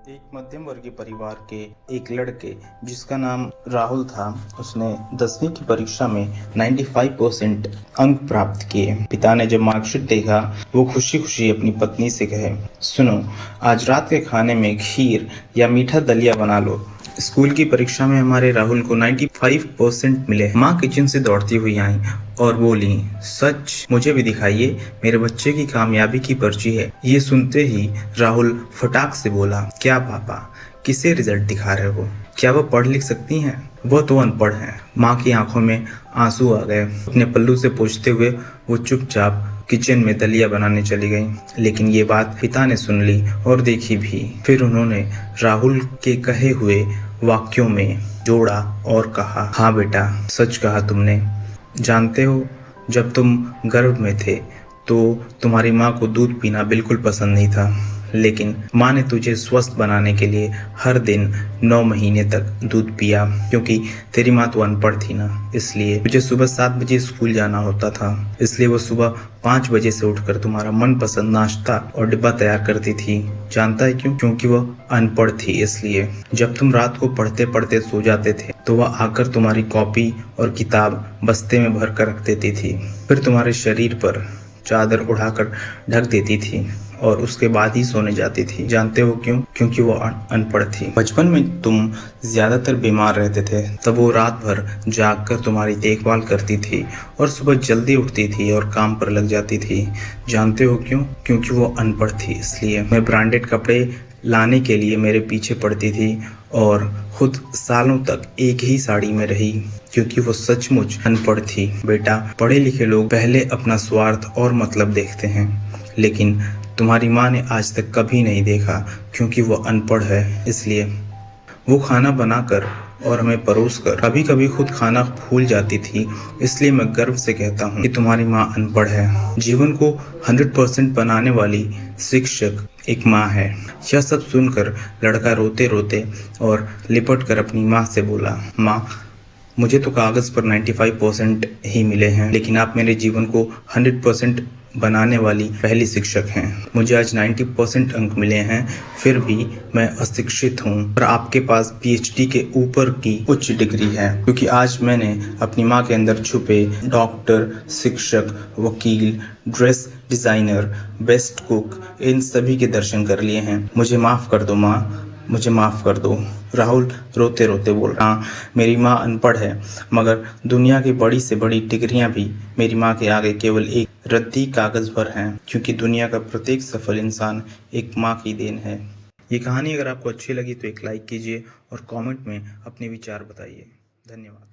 एक मध्यम वर्गीय परिवार के एक लड़के जिसका नाम राहुल था, उसने 10वीं की परीक्षा में 95% अंक प्राप्त किए। पिता ने जब मार्कशीट देखा, वो खुशी खुशी अपनी पत्नी से कहे, सुनो, आज रात के खाने में खीर या मीठा दलिया बना लो। स्कूल की परीक्षा में हमारे राहुल को 95% मिले। माँ किचन से दौड़ती हुई आई और बोली, सच? मुझे भी दिखाइए, मेरे बच्चे की कामयाबी की पर्ची है। ये सुनते ही राहुल फटाक से बोला, क्या पापा, किसे रिजल्ट दिखा रहे हो? क्या वो पढ़ लिख सकती हैं? वो तो अनपढ़ हैं। माँ की आंखों में आंसू आ गए। अपने पल्लू से पोंछते हुए वो चुपचाप किचन में दलिया बनाने चली गई। लेकिन ये बात पिता ने सुन ली और देखी भी। फिर उन्होंने राहुल के कहे हुए वाक्यों में जोड़ा और कहा, हाँ बेटा, सच कहा तुमने। जानते हो, जब तुम गर्भ में थे तो तुम्हारी माँ को दूध पीना बिल्कुल पसंद नहीं था, लेकिन माँ ने तुझे स्वस्थ बनाने के लिए हर दिन 9 महीने तक दूध पिया। क्योंकि तेरी माँ तो अनपढ़ थी ना, इसलिए तुझे सुबह 7 बजे स्कूल जाना होता था। इसलिए वो सुबह 5 बजे से उठकर तुम्हारा मनपसंद नाश्ता और डिब्बा तैयार करती थी। जानता है क्यों? क्योंकि वो अनपढ़ थी। इसलिए जब तुम रात को पढ़ते पढ़ते सो जाते थे तो वह आकर तुम्हारी कॉपी और किताब बस्ते में भर कर रख देती थी। फिर तुम्हारे शरीर पर चादर उड़ाकर ढक देती थी और उसके बाद ही सोने जाती थी। जानते हो क्यों? क्योंकि वो अनपढ़ थी। बचपन में तुम ज्यादातर बीमार रहते थे, तब वो रात भर जागकर तुम्हारी देखभाल करती थी और सुबह जल्दी उठती थी और काम पर लग जाती थी। जानते हो क्यों? क्योंकि वो अनपढ़ थी। इसलिए मैं ब्रांडेड कपड़े लाने के लिए मेरे पीछे पड़ती थी और खुद सालों तक एक ही साड़ी में रही, क्योंकि वो सचमुच अनपढ़ थी। बेटा, पढ़े लिखे लोग पहले अपना स्वार्थ और मतलब देखते हैं, लेकिन तुम्हारी माँ ने आज तक कभी नहीं देखा, क्योंकि वो अनपढ़ है। इसलिए वो खाना बनाकर और हमें परोस कर कभी कभी खुद खाना भूल जाती थी। इसलिए मैं गर्व से कहता हूँ कि तुम्हारी माँ अनपढ़ है। जीवन को 100% बनाने वाली शिक्षक एक माँ है। यह सब सुनकर लड़का रोते रोते और लिपट कर अपनी माँ से बोला, माँ, मुझे तो कागज़ पर 95% ही मिले हैं, लेकिन आप मेरे जीवन को 100% बनाने वाली पहली शिक्षक हैं। मुझे आज 90% अंक मिले हैं, फिर भी मैं अशिक्षित हूँ और आपके पास PhD के ऊपर की उच्च डिग्री है, क्योंकि आज मैंने अपनी माँ के अंदर छुपे डॉक्टर, शिक्षक, वकील, ड्रेस डिज़ाइनर, बेस्ट कुक, इन सभी के दर्शन कर लिए हैं। मुझे माफ़ कर दो माँ, मुझे माफ़ कर दो। राहुल रोते रोते बोल रहा, हाँ, मेरी माँ अनपढ़ है, मगर दुनिया की बड़ी से बड़ी डिग्रियां भी मेरी माँ के आगे केवल एक रद्दी कागज़ पर हैं, क्योंकि दुनिया का प्रत्येक सफल इंसान एक माँ की देन है। ये कहानी अगर आपको अच्छी लगी तो एक लाइक कीजिए और कमेंट में अपने विचार बताइए। धन्यवाद।